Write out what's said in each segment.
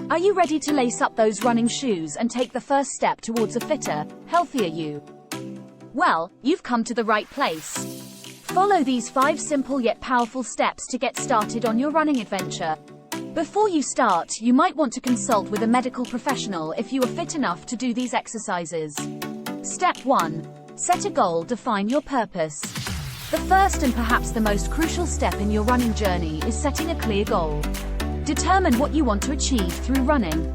Are you ready to lace up those running shoes and take the first step towards a fitter, healthier you? Well, you've come to the right place. Follow these 5 simple yet powerful steps to get started on your running adventure. Before you start, you might want to consult with a medical professional if you are fit enough to do these exercises. Step 1. Set a goal. Define your purpose. The first and perhaps the most crucial step in your running journey is setting a clear goal. Determine what you want to achieve through running.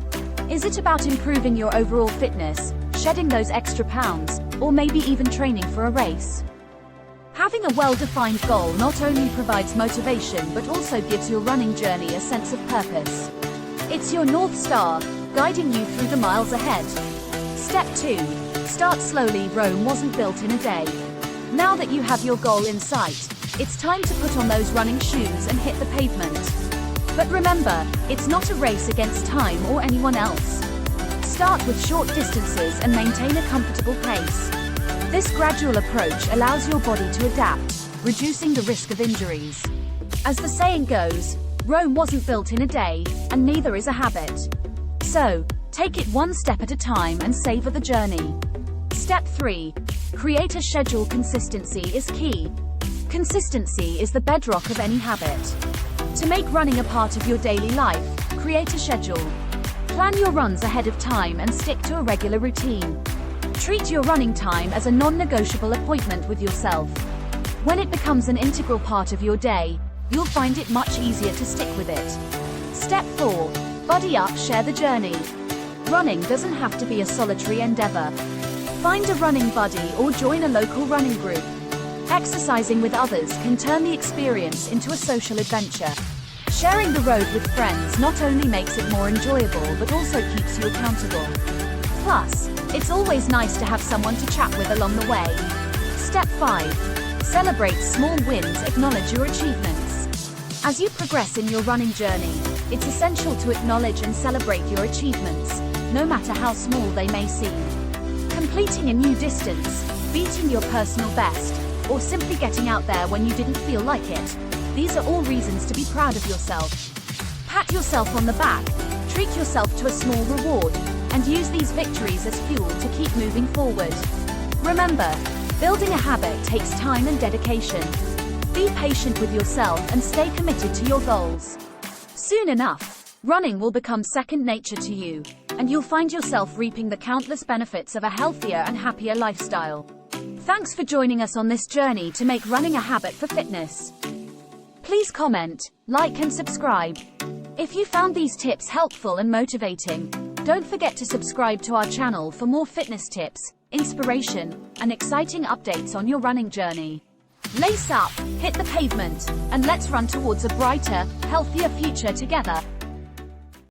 Is it about improving your overall fitness, shedding those extra pounds, or maybe even training for a race? Having a well-defined goal not only provides motivation but also gives your running journey a sense of purpose. It's your North Star, guiding you through the miles ahead. Step 2. Start slowly. Rome wasn't built in a day. Now that you have your goal in sight, it's time to put on those running shoes and hit the pavement. But remember, it's not a race against time or anyone else. Start with short distances and maintain a comfortable pace. This gradual approach allows your body to adapt, reducing the risk of injuries. As the saying goes, Rome wasn't built in a day, and neither is a habit. So, take it one step at a time and savor the journey. Step 3. Create a schedule. Consistency is key. Consistency is the bedrock of any habit. To make running a part of your daily life, create a schedule. Plan your runs ahead of time and stick to a regular routine. Treat your running time as a non-negotiable appointment with yourself. When it becomes an integral part of your day, you'll find it much easier to stick with it. Step 4. Buddy up. Share the journey. Running doesn't have to be a solitary endeavor. Find a running buddy or join a local running group. Exercising with others can turn the experience into a social adventure. Sharing the road with friends not only makes it more enjoyable but also keeps you accountable. Plus, it's always nice to have someone to chat with along the way. Step 5. Celebrate small wins. Acknowledge your achievements. As you progress in your running journey, it's essential to acknowledge and celebrate your achievements, no matter how small they may seem. Completing a new distance, beating your personal best, or simply getting out there when you didn't feel like it. These are all reasons to be proud of yourself. Pat yourself on the back, treat yourself to a small reward, and use these victories as fuel to keep moving forward. Remember, building a habit takes time and dedication. Be patient with yourself and stay committed to your goals. Soon enough, running will become second nature to you, and you'll find yourself reaping the countless benefits of a healthier and happier lifestyle. Thanks for joining us on this journey to make running a habit for fitness. Please comment, like and subscribe. If you found these tips helpful and motivating, don't forget to subscribe to our channel for more fitness tips, inspiration, and exciting updates on your running journey. Lace up, hit the pavement, and let's run towards a brighter, healthier future together.